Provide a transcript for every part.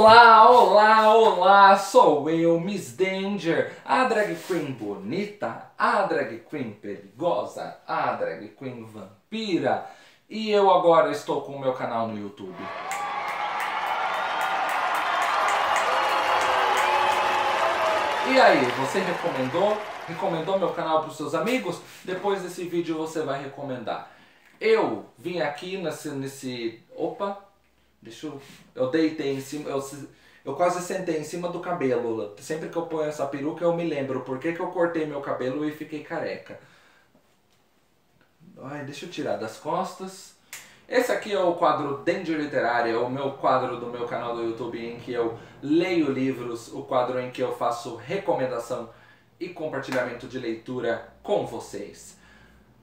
Olá, olá, olá, sou eu, Miss Danger, a drag queen bonita, a drag queen perigosa, a drag queen vampira, e eu agora estou com o meu canal no YouTube. E aí, você recomendou meu canal para os seus amigos? Depois desse vídeo você vai recomendar. Eu vim aqui opa! Eu deitei em cima, eu quase sentei em cima do cabelo. Sempre que eu ponho essa peruca eu me lembro por que eu cortei meu cabelo e fiquei careca. Ai, deixa eu tirar das costas. Esse aqui é o quadro Danger Literária, é o meu quadro do meu canal do YouTube em que eu leio livros, o quadro em que eu faço recomendação e compartilhamento de leitura com vocês.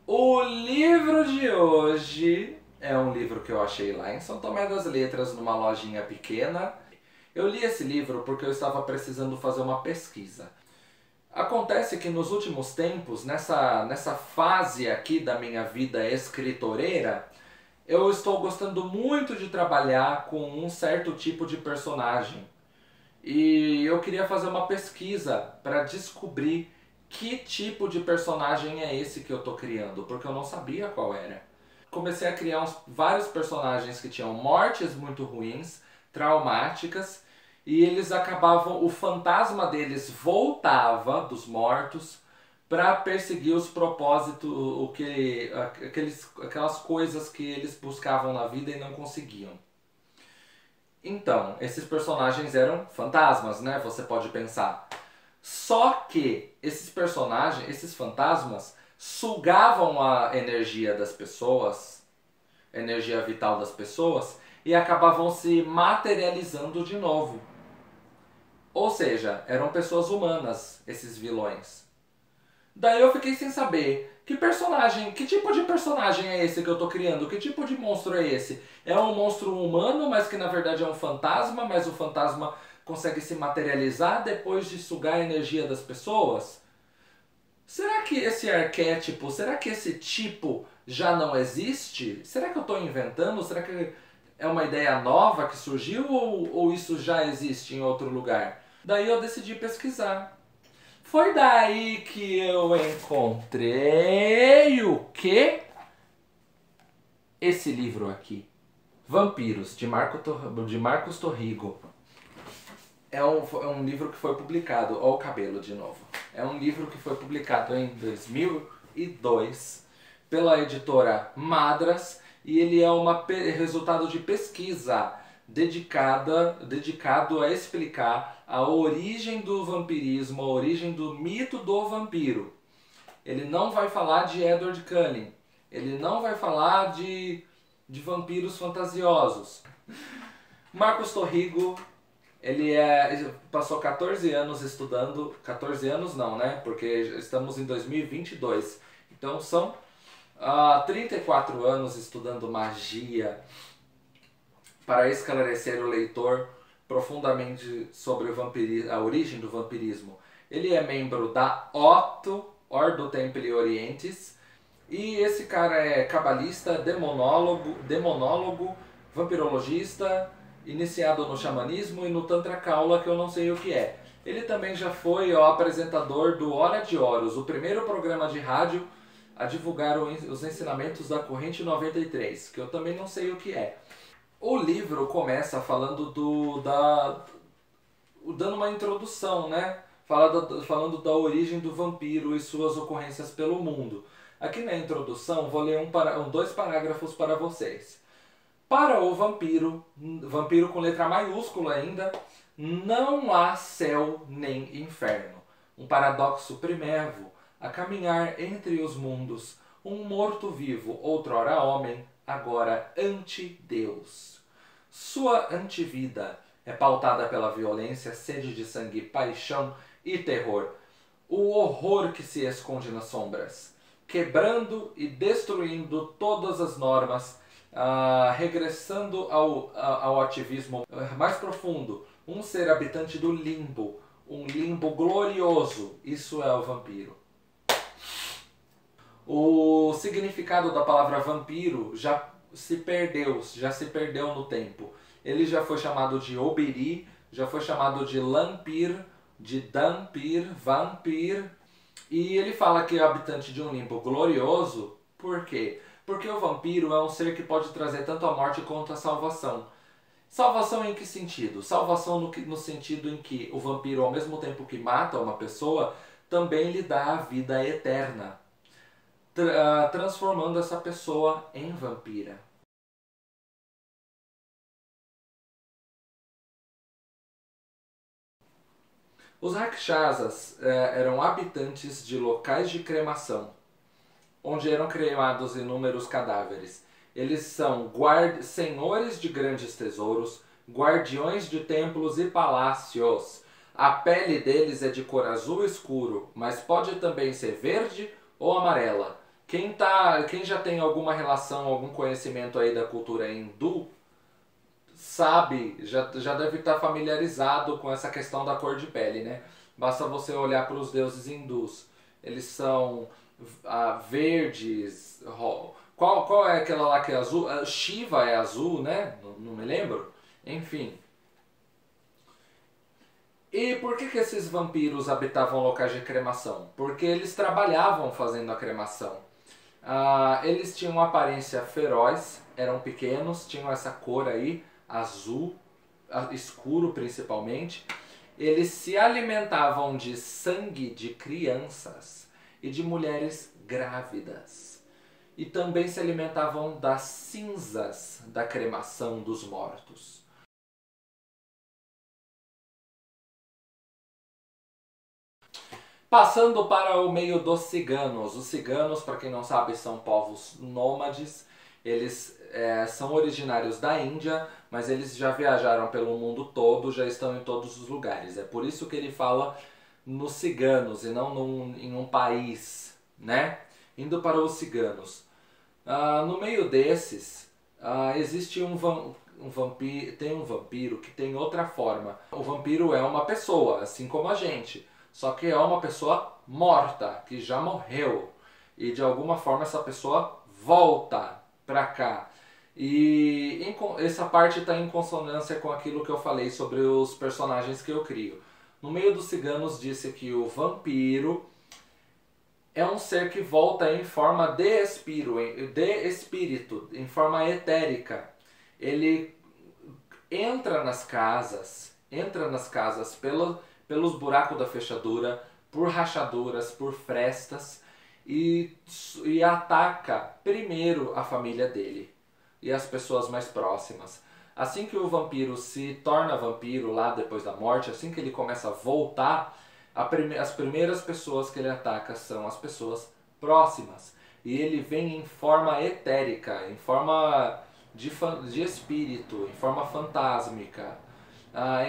O livro de hoje é um livro que eu achei lá em São Tomé das Letras, numa lojinha pequena. Eu li esse livro porque eu estava precisando fazer uma pesquisa. Acontece que nos últimos tempos, nessa fase aqui da minha vida escritoreira, eu estou gostando muito de trabalhar com um certo tipo de personagem. E eu queria fazer uma pesquisa para descobrir que tipo de personagem é esse que eu estou criando, porque eu não sabia qual era. Comecei a criar vários personagens que tinham mortes muito ruins, traumáticas, e eles acabavam, o fantasma deles voltava dos mortos para perseguir os propósitos, aquelas coisas que eles buscavam na vida e não conseguiam. Então, esses personagens eram fantasmas, né? Você pode pensar. Só que esses personagens, esses fantasmas, sugavam a energia das pessoas, a energia vital das pessoas, e acabavam se materializando de novo. Ou seja, eram pessoas humanas, esses vilões. Daí eu fiquei sem saber que tipo de personagem é esse que eu tô criando? Que tipo de monstro é esse? É um monstro humano, mas que na verdade é um fantasma, mas o fantasma consegue se materializar depois de sugar a energia das pessoas? Será que esse arquétipo, será que esse tipo já não existe? Será que eu estou inventando? Será que é uma ideia nova que surgiu ou isso já existe em outro lugar? Daí eu decidi pesquisar. Foi daí que eu encontrei o quê? Esse livro aqui. Vampiros, de Marcos Torrigo. É um livro que foi publicado, ó o cabelo de novo. É um livro que foi publicado em 2002 pela editora Madras e ele é resultado de pesquisa dedicado a explicar a origem do vampirismo, a origem do mito do vampiro. Ele não vai falar de Edward Cullen, ele não vai falar de vampiros fantasiosos. Marcos Torrigo, ele passou 14 anos estudando, 14 anos não, né? Porque estamos em 2022. Então são 34 anos estudando magia para esclarecer o leitor profundamente sobre a origem do vampirismo. Ele é membro da Otto, Ordo Templi Orientis, e esse cara é cabalista, demonólogo, vampirologista, iniciado no xamanismo e no Tantra Kaula, que eu não sei o que é. Ele também já foi o apresentador do Hora de Horus, o primeiro programa de rádio a divulgar os ensinamentos da Corrente 93, que eu também não sei o que é. O livro começa falando dando uma introdução, né? Falando da origem do vampiro e suas ocorrências pelo mundo. Aqui na introdução vou ler dois parágrafos para vocês. Para o vampiro com letra maiúscula ainda, não há céu nem inferno. Um paradoxo primevo, a caminhar entre os mundos, um morto-vivo, outrora homem, agora anti-Deus. Sua antivida é pautada pela violência, sede de sangue, paixão e terror. O horror que se esconde nas sombras, quebrando e destruindo todas as normas, regressando ao ativismo mais profundo, um ser habitante do limbo, um limbo glorioso, isso é o vampiro. O significado da palavra vampiro já se perdeu no tempo. Ele já foi chamado de Obiri, já foi chamado de Lampir, de Dampir, Vampir. E ele fala que é habitante de um limbo glorioso. Por quê? Porque o vampiro é um ser que pode trazer tanto a morte quanto a salvação. Salvação em que sentido? Salvação no sentido em que o vampiro, ao mesmo tempo que mata uma pessoa, também lhe dá a vida eterna, transformando essa pessoa em vampira. Os Rakshasas eram habitantes de locais de cremação, onde eram cremados inúmeros cadáveres. Eles são senhores de grandes tesouros, guardiões de templos e palácios. A pele deles é de cor azul escuro, mas pode também ser verde ou amarela. Quem já tem alguma relação, algum conhecimento aí da cultura hindu, sabe, já deve estar familiarizado com essa questão da cor de pele, né? Basta você olhar para os deuses hindus. Eles são verdes. Qual é aquela lá que é azul? Shiva é azul, né? Não me lembro. Enfim. E por que esses vampiros habitavam locais de cremação? Porque eles trabalhavam fazendo a cremação. Eles tinham uma aparência feroz, eram pequenos, tinham essa cor aí, azul, escuro principalmente. Eles se alimentavam de sangue de crianças e de mulheres grávidas. E também se alimentavam das cinzas da cremação dos mortos. Passando para o meio dos ciganos. Os ciganos, para quem não sabe, são povos nômades. Eles são originários da Índia, mas eles já viajaram pelo mundo todo, já estão em todos os lugares. É por isso que ele fala nos ciganos e não em um país, né? Indo para os ciganos. No meio desses, existe tem um vampiro que tem outra forma. O vampiro é uma pessoa, assim como a gente. Só que é uma pessoa morta, que já morreu. E de alguma forma essa pessoa volta pra cá. E essa parte está em consonância com aquilo que eu falei sobre os personagens que eu crio. No meio dos ciganos disse que o vampiro é um ser que volta em forma de espírito, em forma etérica. Ele entra nas casas pelos buracos da fechadura, por rachaduras, por frestas e ataca primeiro a família dele e as pessoas mais próximas. Assim que o vampiro se torna vampiro lá depois da morte, assim que ele começa a voltar, as primeiras pessoas que ele ataca são as pessoas próximas. E ele vem em forma etérica, em forma de espírito, em forma fantásmica,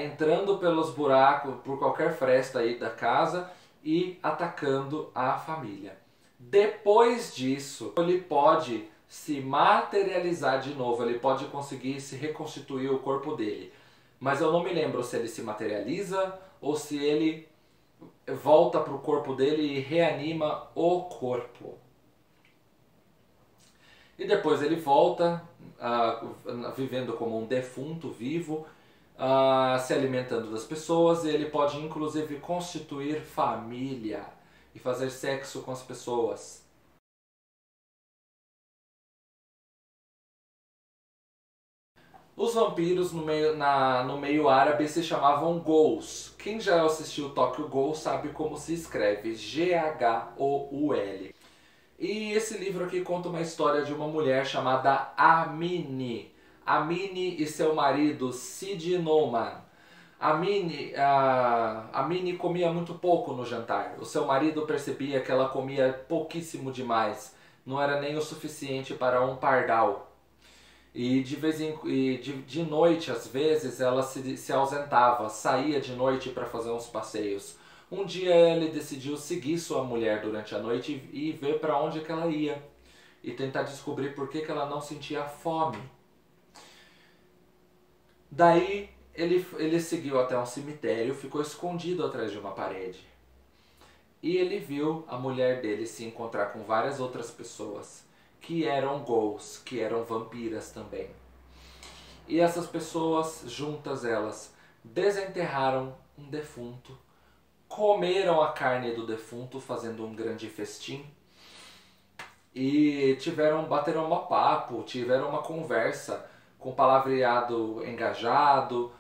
entrando pelos buracos, por qualquer fresta aí da casa e atacando a família. Depois disso, ele pode se materializar de novo, ele pode conseguir se reconstituir o corpo dele. Mas eu não me lembro se ele se materializa ou se ele volta para o corpo dele e reanima o corpo. E depois ele volta, vivendo como um defunto vivo, se alimentando das pessoas, e ele pode inclusive constituir família e fazer sexo com as pessoas. Os vampiros no meio árabe se chamavam ghouls. Quem já assistiu Tokyo Ghoul sabe como se escreve, Ghoul. E esse livro aqui conta uma história de uma mulher chamada Amini. Amini e seu marido Sid Noman. Amini comia muito pouco no jantar. O seu marido percebia que ela comia pouquíssimo demais. Não era nem o suficiente para um pardal. E de noite, às vezes, ela se ausentava, saía de noite para fazer uns passeios. Um dia ele decidiu seguir sua mulher durante a noite e ver para onde que ela ia. E tentar descobrir por que ela não sentia fome. Daí ele seguiu até um cemitério, ficou escondido atrás de uma parede. E ele viu a mulher dele se encontrar com várias outras pessoas que eram ghouls, que eram vampiras também. E essas pessoas, juntas elas, desenterraram um defunto, comeram a carne do defunto, fazendo um grande festim, e bateram um papo, tiveram uma conversa com palavreado engajado.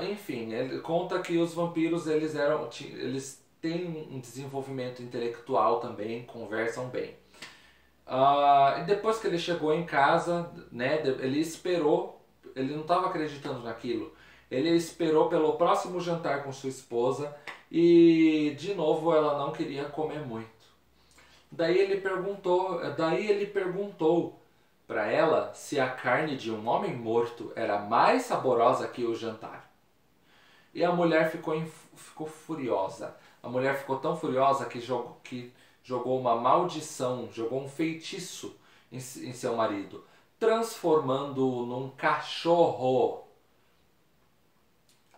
Enfim, ele conta que os vampiros eles têm um desenvolvimento intelectual também, conversam bem. E depois que ele chegou em casa, né, ele esperou, ele não estava acreditando naquilo. Ele esperou pelo próximo jantar com sua esposa e de novo ela não queria comer muito. Daí ele perguntou para ela se a carne de um homem morto era mais saborosa que o jantar. E a mulher ficou furiosa. A mulher ficou tão furiosa que jogou uma maldição, jogou um feitiço em seu marido, transformando-o num cachorro.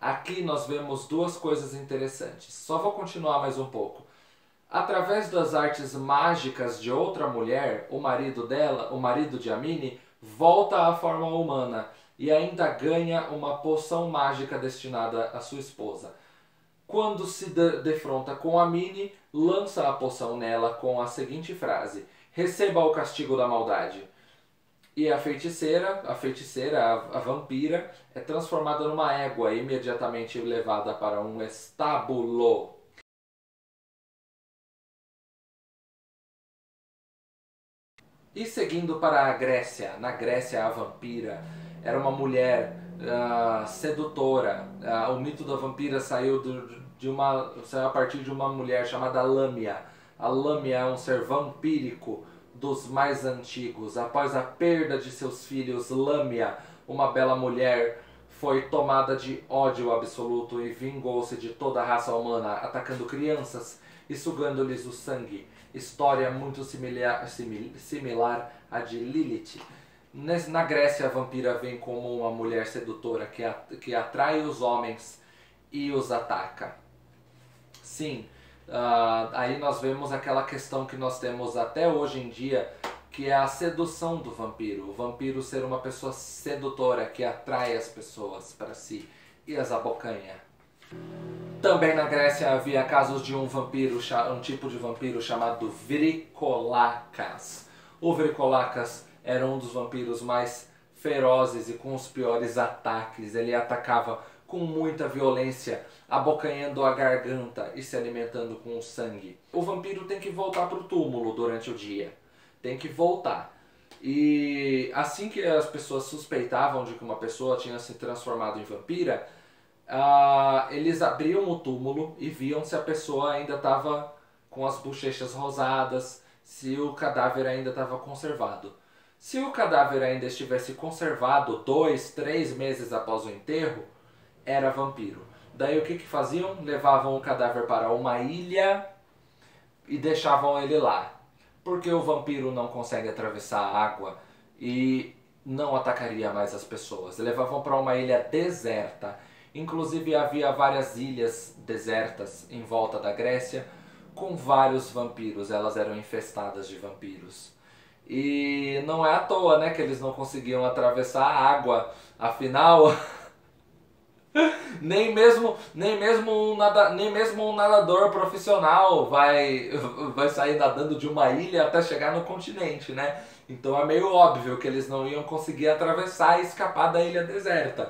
Aqui nós vemos duas coisas interessantes. Só vou continuar mais um pouco. Através das artes mágicas de outra mulher, o marido de Amini, volta à forma humana e ainda ganha uma poção mágica destinada à sua esposa. Quando se defronta com Amini, lança a poção nela com a seguinte frase: receba o castigo da maldade. E a feiticeira, a vampira, é transformada numa égua e imediatamente levada para um estábulo. E seguindo para a Grécia, na Grécia a vampira era uma mulher sedutora. O mito da vampira saiu a partir de uma mulher chamada Lâmia. A Lâmia é um ser vampírico dos mais antigos. Após a perda de seus filhos, Lâmia, uma bela mulher, foi tomada de ódio absoluto e vingou-se de toda a raça humana, atacando crianças e sugando-lhes o sangue. História muito similar à de Lilith. Na Grécia, a vampira vem como uma mulher sedutora que atrai os homens e os ataca. Sim, aí nós vemos aquela questão que nós temos até hoje em dia, que é a sedução do vampiro. O vampiro ser uma pessoa sedutora que atrai as pessoas para si e as abocanha. Também na Grécia havia casos de um tipo de vampiro chamado Vrikolacas. O Vrikolacas era um dos vampiros mais ferozes e com os piores ataques. Ele atacava com muita violência, abocanhando a garganta e se alimentando com o sangue. O vampiro tem que voltar para o túmulo durante o dia. Tem que voltar. E assim que as pessoas suspeitavam de que uma pessoa tinha se transformado em vampira, eles abriam o túmulo e viam se a pessoa ainda estava com as bochechas rosadas, se o cadáver ainda estava conservado. Se o cadáver ainda estivesse conservado 2, 3 meses após o enterro, era vampiro. Daí o que faziam? Levavam o cadáver para uma ilha e deixavam ele lá. Porque o vampiro não consegue atravessar a água e não atacaria mais as pessoas. Levavam para uma ilha deserta. Inclusive havia várias ilhas desertas em volta da Grécia com vários vampiros. Elas eram infestadas de vampiros. E não é à toa, né, que eles não conseguiam atravessar a água. Afinal, nem mesmo um nadador profissional vai sair nadando de uma ilha até chegar no continente, né? Então é meio óbvio que eles não iam conseguir atravessar e escapar da ilha deserta.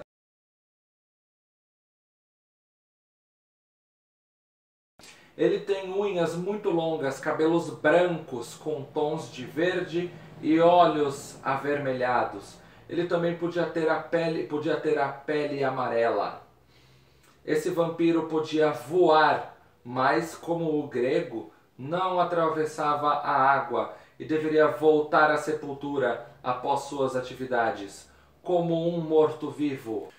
Ele tem unhas muito longas, cabelos brancos com tons de verde e olhos avermelhados. Ele também podia ter a pele amarela. Esse vampiro podia voar, mas como o grego não atravessava a água e deveria voltar à sepultura após suas atividades, como um morto-vivo.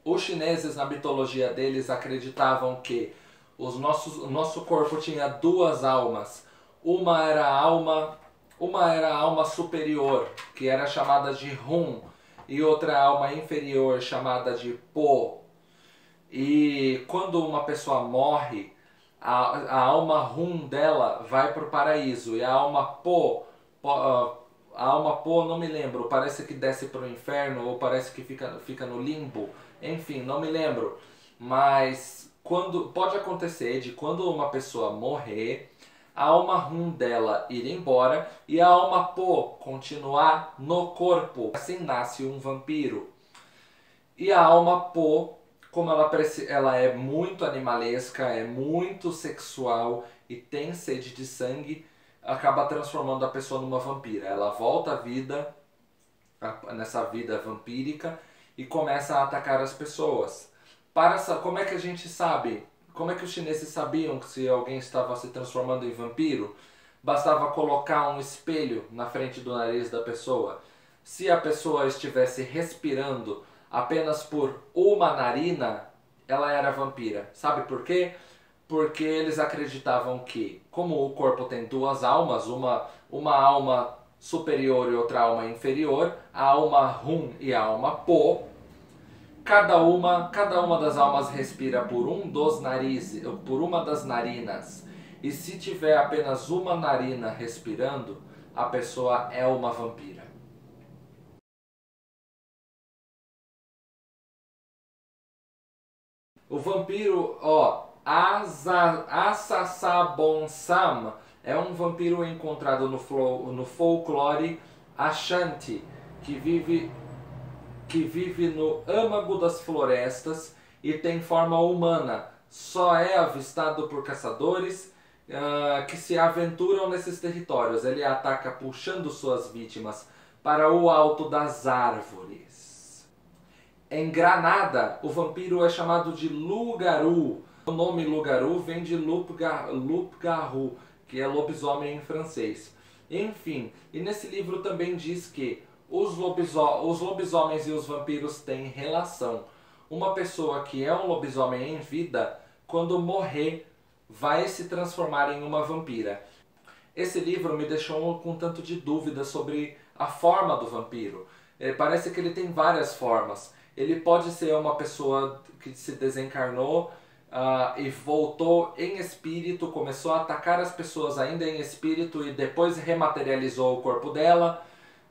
Os chineses, na mitologia deles, acreditavam que o nosso corpo tinha duas almas. Uma era a alma superior, que era chamada de Hun, e outra alma inferior, chamada de Po. E quando uma pessoa morre, a alma Hun dela vai para o paraíso, e a alma Po, a A alma pô, não me lembro, parece que desce para o inferno ou parece que fica no limbo. Enfim, não me lembro. Mas pode acontecer de quando uma pessoa morrer, a alma Hun dela ir embora e a alma pô continuar no corpo. Assim nasce um vampiro. E a alma pô, como ela é muito animalesca, é muito sexual e tem sede de sangue, acaba transformando a pessoa numa vampira. Ela volta à vida, nessa vida vampírica, e começa a atacar as pessoas. Como é que a gente sabe? Como é que os chineses sabiam que se alguém estava se transformando em vampiro? Bastava colocar um espelho na frente do nariz da pessoa. Se a pessoa estivesse respirando apenas por uma narina, ela era vampira. Sabe por quê? Porque eles acreditavam que, como o corpo tem duas almas, uma alma superior e outra alma inferior, a alma Hun e a alma Po, cada uma das almas respira por por uma das narinas. E se tiver apenas uma narina respirando, a pessoa é uma vampira. O vampiro, Asasabonsam é um vampiro encontrado no folclore Ashanti, que vive no âmago das florestas e tem forma humana. Só é avistado por caçadores que se aventuram nesses territórios. Ele ataca puxando suas vítimas para o alto das árvores. Em Granada, o vampiro é chamado de loup-garou. O nome loup-garou vem de loup-garou, que é lobisomem em francês. Enfim, e nesse livro também diz que os lobisomens e os vampiros têm relação. Uma pessoa que é um lobisomem em vida, quando morrer, vai se transformar em uma vampira. Esse livro me deixou com um tanto de dúvida sobre a forma do vampiro. Parece que ele tem várias formas. Ele pode ser uma pessoa que se desencarnou e voltou em espírito, começou a atacar as pessoas ainda em espírito e depois rematerializou o corpo dela,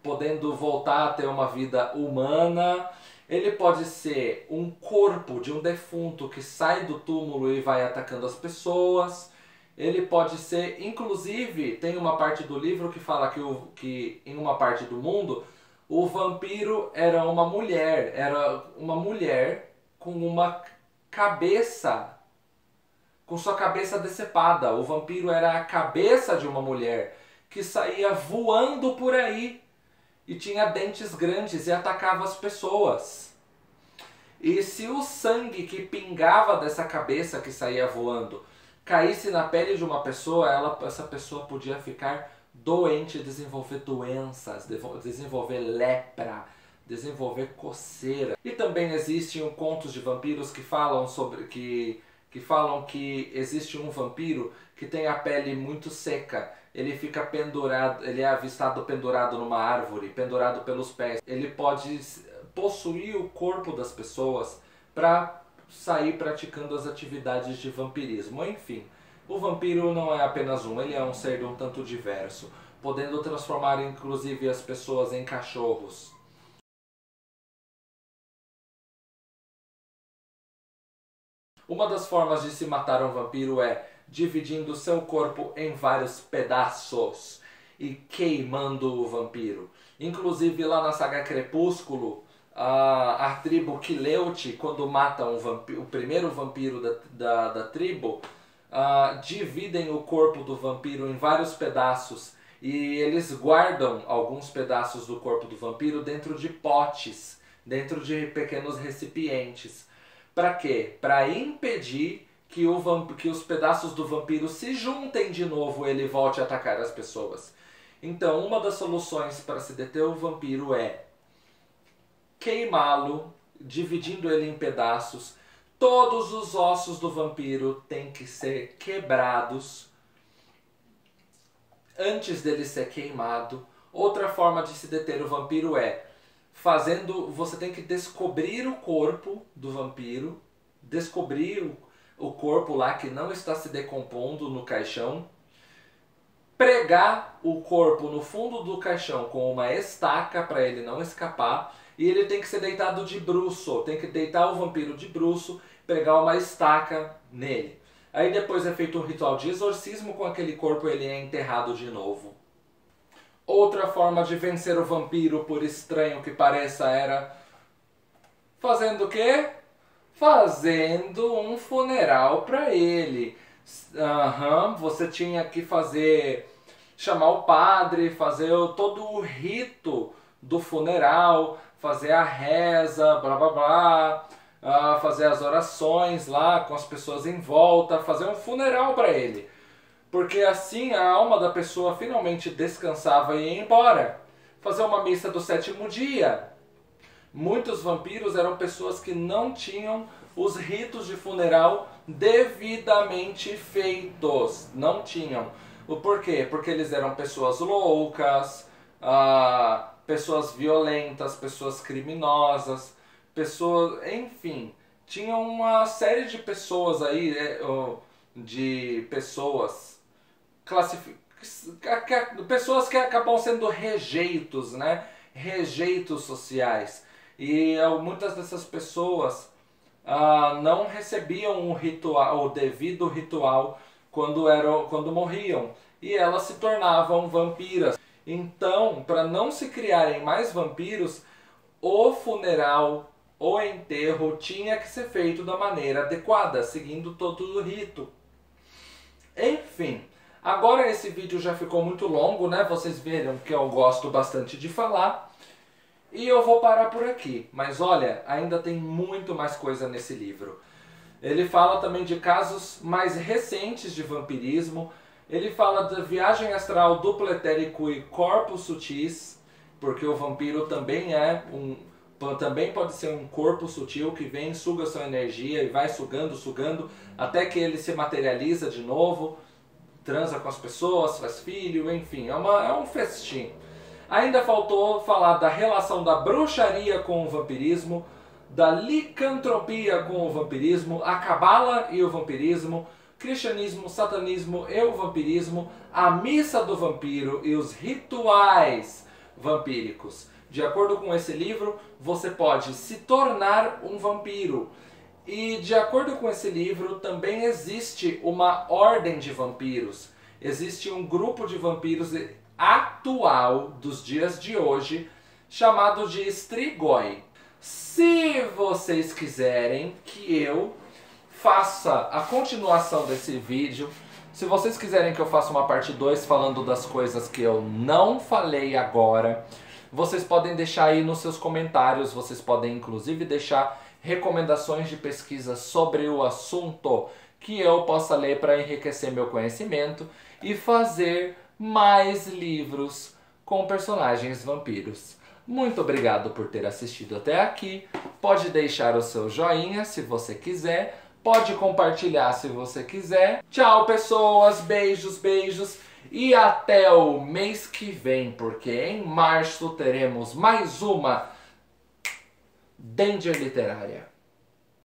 podendo voltar a ter uma vida humana. Ele pode ser um corpo de um defunto que sai do túmulo e vai atacando as pessoas. Ele pode ser, inclusive, tem uma parte do livro que fala que em uma parte do mundo o vampiro era uma mulher com uma cabeça, com sua cabeça decepada. O vampiro era a cabeça de uma mulher que saía voando por aí e tinha dentes grandes e atacava as pessoas. E se o sangue que pingava dessa cabeça que saía voando caísse na pele de uma pessoa, essa pessoa podia ficar doente, desenvolver doenças, desenvolver lepra, desenvolver coceira. E também existem contos de vampiros que falam que existe um vampiro que tem a pele muito seca. Ele fica pendurado, ele é avistado pendurado numa árvore, pendurado pelos pés. Ele pode possuir o corpo das pessoas para sair praticando as atividades de vampirismo. Enfim, o vampiro não é apenas ele é um ser de um tanto diverso, podendo transformar inclusive as pessoas em cachorros. Uma das formas de se matar um vampiro é dividindo seu corpo em vários pedaços e queimando o vampiro. Inclusive lá na saga Crepúsculo, a tribo Quileute, quando mata o primeiro vampiro da tribo, dividem o corpo do vampiro em vários pedaços e eles guardam alguns pedaços do corpo do vampiro dentro de potes, dentro de pequenos recipientes. Para quê? Para impedir que os pedaços do vampiro se juntem de novo e ele volte a atacar as pessoas. Então, uma das soluções para se deter o vampiro é queimá-lo, dividindo ele em pedaços. Todos os ossos do vampiro têm que ser quebrados antes dele ser queimado. Outra forma de se deter o vampiro é você tem que descobrir o corpo do vampiro, descobrir o corpo lá que não está se decompondo no caixão, pregar o corpo no fundo do caixão com uma estaca para ele não escapar, e ele tem que ser deitado de bruço, tem que deitar o vampiro de bruço, pregar uma estaca nele. Aí depois é feito um ritual de exorcismo com aquele corpo, ele é enterrado de novo. Outra forma de vencer o vampiro, por estranho que pareça, era fazendo o quê? Fazendo um funeral para ele. Você tinha que chamar o padre, fazer todo o rito do funeral, fazer a reza, blá blá blá, fazer as orações lá com as pessoas em volta, fazer um funeral para ele. Porque assim a alma da pessoa finalmente descansava e ia embora. Fazer uma missa do 7º dia. Muitos vampiros eram pessoas que não tinham os ritos de funeral devidamente feitos. Não tinham. O porquê? Porque eles eram pessoas loucas, pessoas violentas, pessoas criminosas, enfim, tinham uma série de pessoas aí, de pessoas pessoas que acabam sendo rejeitos, né? Rejeitos sociais. E muitas dessas pessoas não recebiam o devido ritual quando morriam. E elas se tornavam vampiras. Então, para não se criarem mais vampiros, o funeral, o enterro tinha que ser feito da maneira adequada, seguindo todo o rito. Enfim, agora esse vídeo já ficou muito longo, né? Vocês viram que eu gosto bastante de falar. E eu vou parar por aqui. Mas olha, ainda tem muito mais coisa nesse livro. Ele fala também de casos mais recentes de vampirismo. Ele fala da viagem astral, duplo etérico e corpos sutis, porque o vampiro também também pode ser um corpo sutil que vem, suga sua energia e vai sugando, até que ele se materializa de novo, transa com as pessoas, faz filho, enfim, é um festim. Ainda faltou falar da relação da bruxaria com o vampirismo, da licantropia com o vampirismo, a cabala e o vampirismo, cristianismo, satanismo e o vampirismo, a missa do vampiro e os rituais vampíricos. De acordo com esse livro, você pode se tornar um vampiro. E de acordo com esse livro, também existe uma ordem de vampiros. Existe um grupo de vampiros atual dos dias de hoje, chamado de Strigoi. Se vocês quiserem que eu faça a continuação desse vídeo, se vocês quiserem que eu faça uma parte 2 falando das coisas que eu não falei agora, vocês podem deixar aí nos seus comentários, vocês podem inclusive deixar recomendações de pesquisa sobre o assunto que eu possa ler para enriquecer meu conhecimento e fazer mais livros com personagens vampiros. Muito obrigado por ter assistido até aqui. Pode deixar o seu joinha se você quiser. Pode compartilhar se você quiser. Tchau, pessoas. Beijos, beijos. E até o mês que vem, porque em março teremos mais uma Danger Literária.